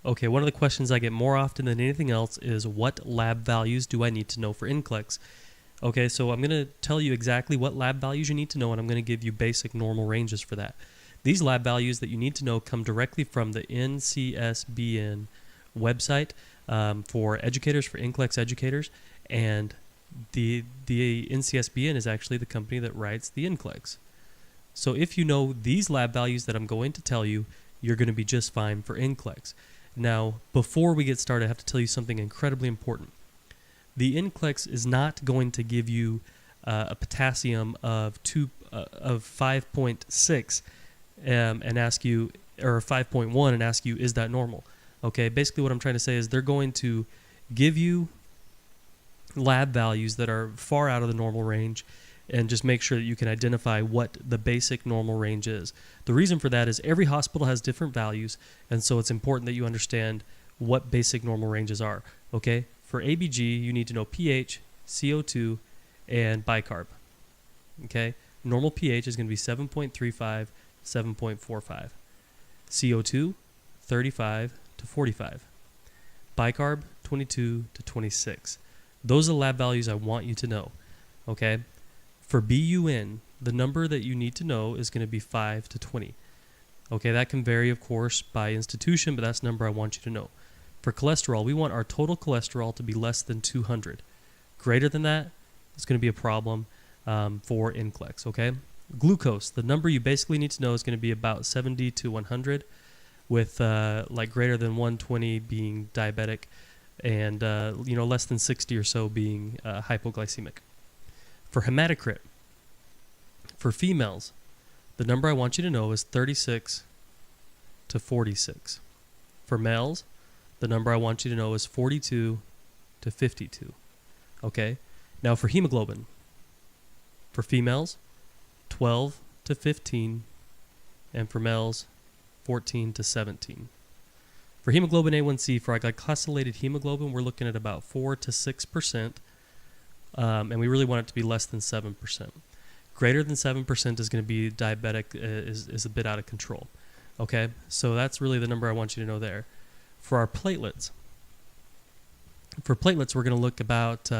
Okay, one of the questions I get more often than anything else is what lab values do I need to know for NCLEX? Okay, so I'm going to tell you exactly what lab values you need to know, and I'm going to give you basic normal ranges for that. These lab values that you need to know come directly from the NCSBN website for educators, for NCLEX educators, and the NCSBN is actually the company that writes the NCLEX. So if you know these lab values that I'm going to tell you, you're going to be just fine for NCLEX. Now, before we get started, I have to tell you something incredibly important. The NCLEX is not going to give you a potassium of 5.6 and ask you, or 5.1 and ask you, is that normal? Okay, basically what I'm trying to say is they're going to give you lab values that are far out of the normal range and just make sure that you can identify what the basic normal range is. The reason for that is every hospital has different values, and so it's important that you understand what basic normal ranges are. Okay, for ABG, you need to know pH, CO2, and bicarb. Okay, normal pH is going to be 7.35, 7.45. CO2, 35 to 45. Bicarb, 22 to 26. Those are the lab values I want you to know. Okay, for BUN, the number that you need to know is going to be 5 to 20. Okay, that can vary, of course, by institution, but that's the number I want you to know. For cholesterol, we want our total cholesterol to be less than 200. Greater than that, it's going to be a problem for NCLEX, okay? Glucose, the number you basically need to know is going to be about 70 to 100, with like greater than 120 being diabetic and less than 60 or so being hypoglycemic. For hematocrit, for females, the number I want you to know is 36 to 46. For males, the number I want you to know is 42 to 52. Okay? Now for hemoglobin, for females, 12 to 15, and for males, 14 to 17. For hemoglobin A1C, for glycosylated hemoglobin, we're looking at about 4 to 6%, and we really want it to be less than 7%. Greater than 7% is going to be diabetic, is a bit out of control. Okay? So that's really the number I want you to know there. For our platelets, we're going to look about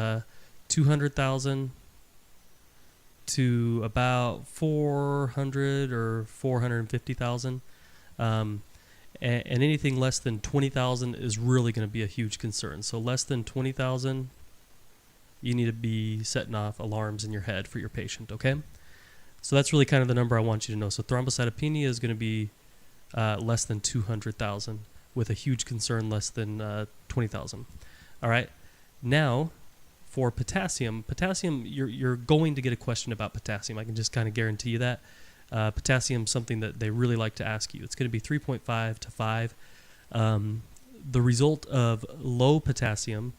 200,000 to about 400 or 450,000. And anything less than 20,000 is really going to be a huge concern. So less than 20,000, you need to be setting off alarms in your head for your patient, okay? So that's really kind of the number I want you to know. So thrombocytopenia is going to be less than 200,000, with a huge concern less than 20,000. All right. Now, for potassium, you're going to get a question about potassium. I can just kind of guarantee you that. Potassium is something that they really like to ask you. It's going to be 3.5 to 5. The result of low potassium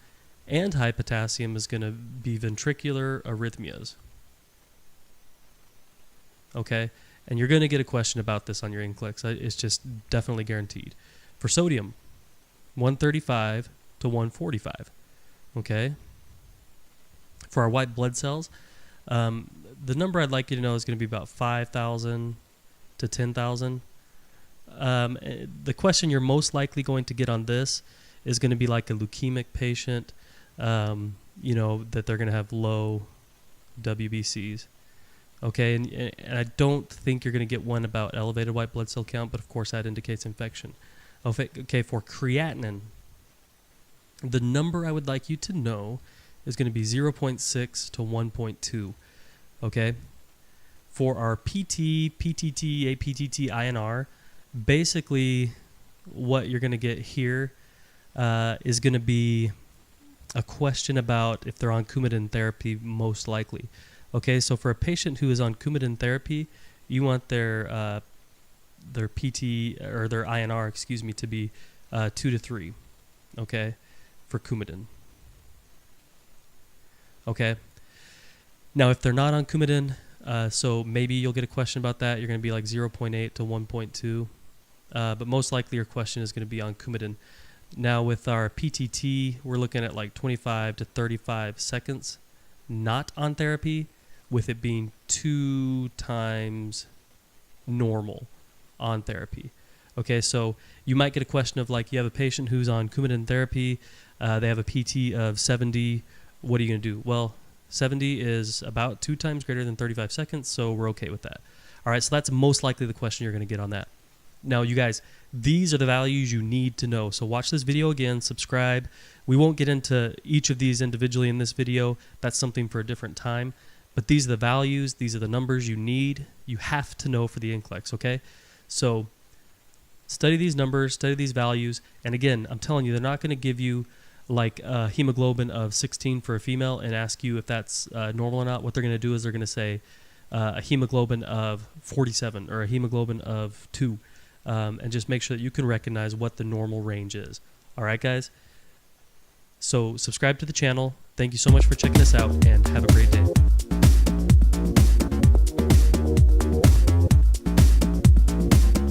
and high potassium is going to be ventricular arrhythmias. Okay? And you're going to get a question about this on your NCLEX. It's just definitely guaranteed. For sodium, 135 to 145. Okay? For our white blood cells, the number I'd like you to know is going to be about 5,000 to 10,000. The question you're most likely going to get on this is going to be like a leukemic patient, that they're going to have low WBCs. Okay, and I don't think you're going to get one about elevated white blood cell count, but of course that indicates infection. Okay, for creatinine, the number I would like you to know is going to be 0.6 to 1.2. Okay, for our PT, PTT, APTT, INR, basically what you're going to get here is going to be a question about if they're on Coumadin therapy, most likely. Okay, so for a patient who is on Coumadin therapy, you want their PT or their INR, to be 2 to 3. Okay, for Coumadin. Okay. Now, if they're not on Coumadin, so maybe you'll get a question about that. You're going to be like 0.8 to 1.2, but most likely your question is going to be on Coumadin. Now, with our PTT, we're looking at like 25 to 35 seconds, not on therapy, with it being 2 times normal on therapy. Okay, so you might get a question of like, you have a patient who's on Coumadin therapy, they have a PT of 70, what are you going to do? Well, 70 is about 2 times greater than 35 seconds, so we're okay with that. All right, so that's most likely the question you're going to get on that. Now, you guys, these are the values you need to know. So watch this video again, subscribe. We won't get into each of these individually in this video. That's something for a different time. But these are the values, these are the numbers you need. You have to know for the NCLEX, okay? So study these numbers, study these values. And again, I'm telling you, they're not going to give you like a hemoglobin of 16 for a female and ask you if that's normal or not. What they're going to do is they're going to say a hemoglobin of 47 or a hemoglobin of 2. And just make sure that you can recognize what the normal range is. All right, guys? So subscribe to the channel. Thank you so much for checking us out, and have a great day.